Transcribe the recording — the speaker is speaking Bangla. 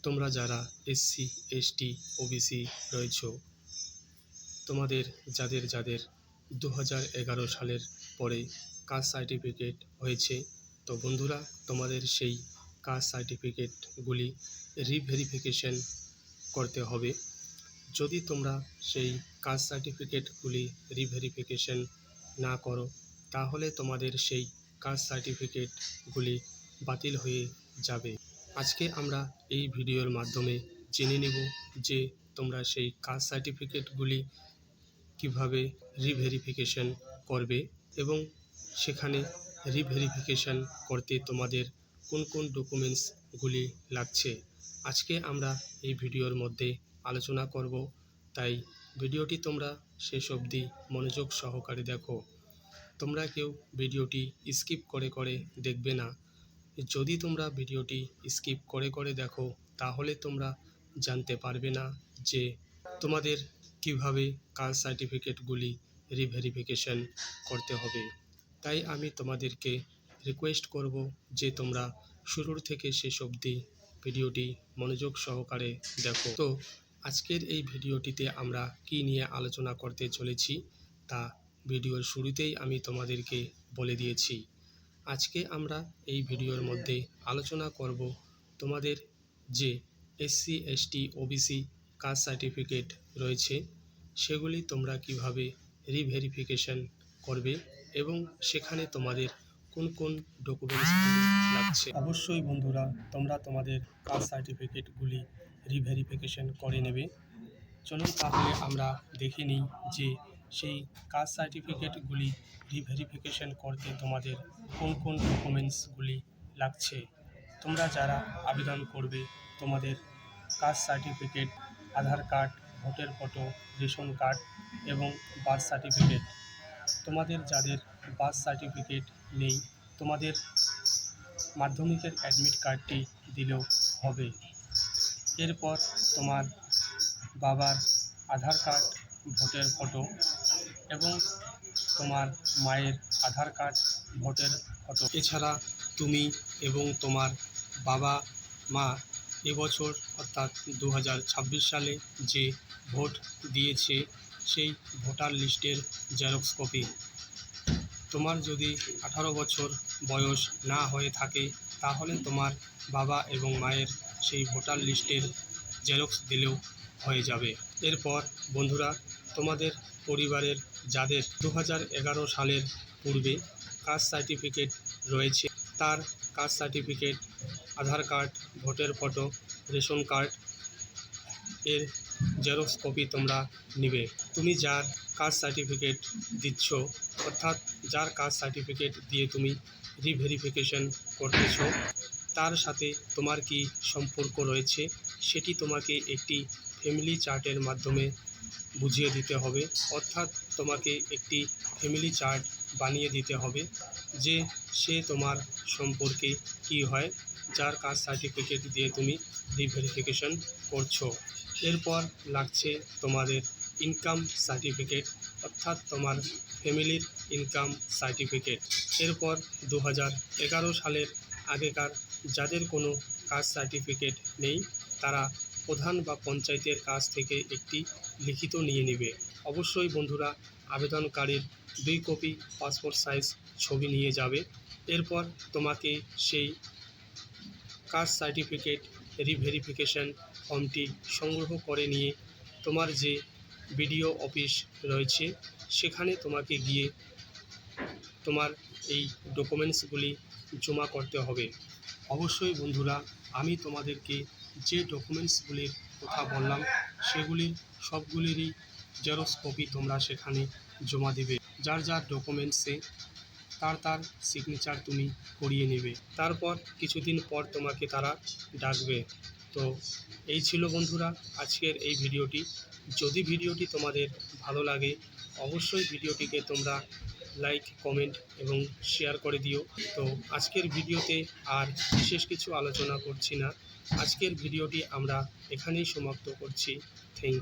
তোমরা যারা এসসি, এসটি, ওবিসি রয়েছ, তোমাদের যাদের যাদের 2011 সালের পরে কাস্ট সার্টিফিকেট হয়েছে, তো বন্ধুরা তোমাদের সেই কাস্ট সার্টিফিকেটগুলি রিভেরিফিকেশন করতে হবে। যদি তোমরা সেই কাস্ট সার্টিফিকেটগুলি রিভেরিফিকেশন না করো, তাহলে তোমাদের সেই কাস্ট সার্টিফিকেটগুলি বাতিল হয়ে যাবে। আজকে আমরা এই ভিডিওর মাধ্যমে জেনে নেব যে তোমরা সেই কাস্ট সার্টিফিকেটগুলি কিভাবে রিভেরিফিকেশন করবে এবং সেখানে রিভেরিফিকেশন করতে তোমাদের কোন কোন ডকুমেন্টসগুলি লাগছে। আজকে আমরা এই ভিডিওর মধ্যে আলোচনা করব, তাই ভিডিওটি তোমরা শেষ অবধি মনোযোগ সহকারে দেখো। তোমরা কেউ ভিডিওটি স্কিপ করে করে দেখবে না। যদি তোমরা ভিডিওটি স্কিপ করে করে দেখো, তাহলে তোমরা জানতে পারবে না যে তোমাদের কিভাবে কাস্ট সার্টিফিকেটগুলি রিভেরিফিকেশন করতে হবে। তাই আমি তোমাদেরকে রিকোয়েস্ট করব যে তোমরা শুরুর থেকে শেষ অবধি ভিডিওটি মনোযোগ সহকারে দেখো। তো আজকের এই ভিডিওটিতে আমরা কি নিয়ে আলোচনা করতে চলেছি তা ভিডিওর শুরুতেই আমি তোমাদেরকে বলে দিয়েছি। আজকে আমরা এই ভিডিওর মধ্যে আলোচনা করব তোমাদের যে SC, ST, OBC caste certificate রয়েছে, সেগুলি তোমরা কিভাবে রিভেরিফিকেশন করবে এবং সেখানে তোমাদের কোন কোন ডকুমেন্টস লাগছে। অবশ্যই বন্ধুরা তোমরা তোমাদের কাস্ট সার্টিফিকেটগুলি রিভেরিফিকেশন করে নেবে। চলুন তাহলে আমরা দেখে নিই যে সেই কাস্ট সার্টিফিকেটগুলি রিভেরিফিকেশন করতে তোমাদের কোন কোন ডকুমেন্টসগুলি লাগছে। তোমরা যারা আবেদন করবে, তোমাদের caste certificate, Aadhaar card, voter photo, ration card এবং বার্থ সার্টিফিকেট। তোমাদের যাদের বার্থ সার্টিফিকেট নেই, তোমাদের মাধ্যমিকের অ্যাডমিট কার্ডটি দিলেও হবে। এরপর তোমার বাবার আধার কার্ড, ভোটার ফটো এবং তোমার মায়ের আধার কার্ড, ভোটার ফটো। এছাড়া তুমি এবং তোমার বাবা মা এবছর অর্থাৎ 2026 সালে যে ভোট দিয়েছে, সেই ভোটার লিস্টের জেরক্স কপি। তোমার যদি 18 বছর বয়স না হয়ে থাকে, তাহলে তোমার বাবা এবং মায়ের সেই ভোটার লিস্টের জেরক্স দিলেও হয়ে যাবে। এরপর বন্ধুরা তোমাদের পরিবারের যাদের 2011 সালের পূর্বে কাস্ট সার্টিফিকেট রয়েছে, তার caste certificate, Aadhaar card, voter photo, ration card এর জেরক্স কপি তোমরা নেবে। তুমি যার কাস্ট সার্টিফিকেট দিচ্ছ, অর্থাৎ যার কাস্ট সার্টিফিকেট দিয়ে তুমি রিভেরিফিকেশন করতেছ, তার সাথে তোমার কি সম্পর্ক রয়েছে সেটি তোমাকে একটি ফ্যামিলি চার্টের মাধ্যমে বুঝিয়ে দিতে হবে। অর্থাৎ তোমাকে একটি ফ্যামিলি চার্ট বানিয়ে দিতে হবে যে সে তোমার সম্পর্কে কি হয়, যার কাস্ট সার্টিফিকেট দিয়ে তুমি রিভেরিফিকেশন করছো। এরপর লাগছে তোমাদের ইনকাম সার্টিফিকেট, অর্থাৎ তোমার ফ্যামিলির ইনকাম সার্টিফিকেট। এরপর 2011 সালের আগেকার যাদের কোনো কাস্ট সার্টিফিকেট নেই, তারা প্রধান বা পঞ্চায়েতের কাছ থেকে একটি লিখিত নিয়ে নেবে। অবশ্যই বন্ধুরা আবেদনকারীর 2 কপি পাসপোর্ট সাইজ ছবি নিয়ে যাবে। এরপর তোমাকে সেই কাস্ট সার্টিফিকেট রিভেরিফিকেশন ফর্মটি সংগ্রহ করে নিয়ে তোমার যে বিডিও অফিস রয়েছে, সেখানে তোমাকে গিয়ে তোমার এই ডকুমেন্টসগুলি জমা করতে হবে। অবশ্যই বন্ধুরা আমি তোমাদেরকে যে ডকুমেন্টসগুলির কথা বললাম, সেগুলির সবগুলিরই জেরক্স কপি তোমরা সেখানে জমা দেবে। যার যার ডকুমেন্টসে তার সিগনেচার তুমি করিয়ে নেবে। তারপর কিছুদিন পর তোমাকে তারা ডাকবে। তো এই ছিল বন্ধুরা আজকের এই ভিডিওটি। যদি ভিডিওটি তোমাদের ভালো লাগে, অবশ্যই ভিডিওটিকে তোমরা লাইক, কমেন্ট এবং শেয়ার করে দিও। তো আজকের ভিডিওতে আর বিশেষ কিছু আলোচনা করছি না। আজকের ভিডিওটি আমরা এখানেই সমাপ্ত করছি। Thank you.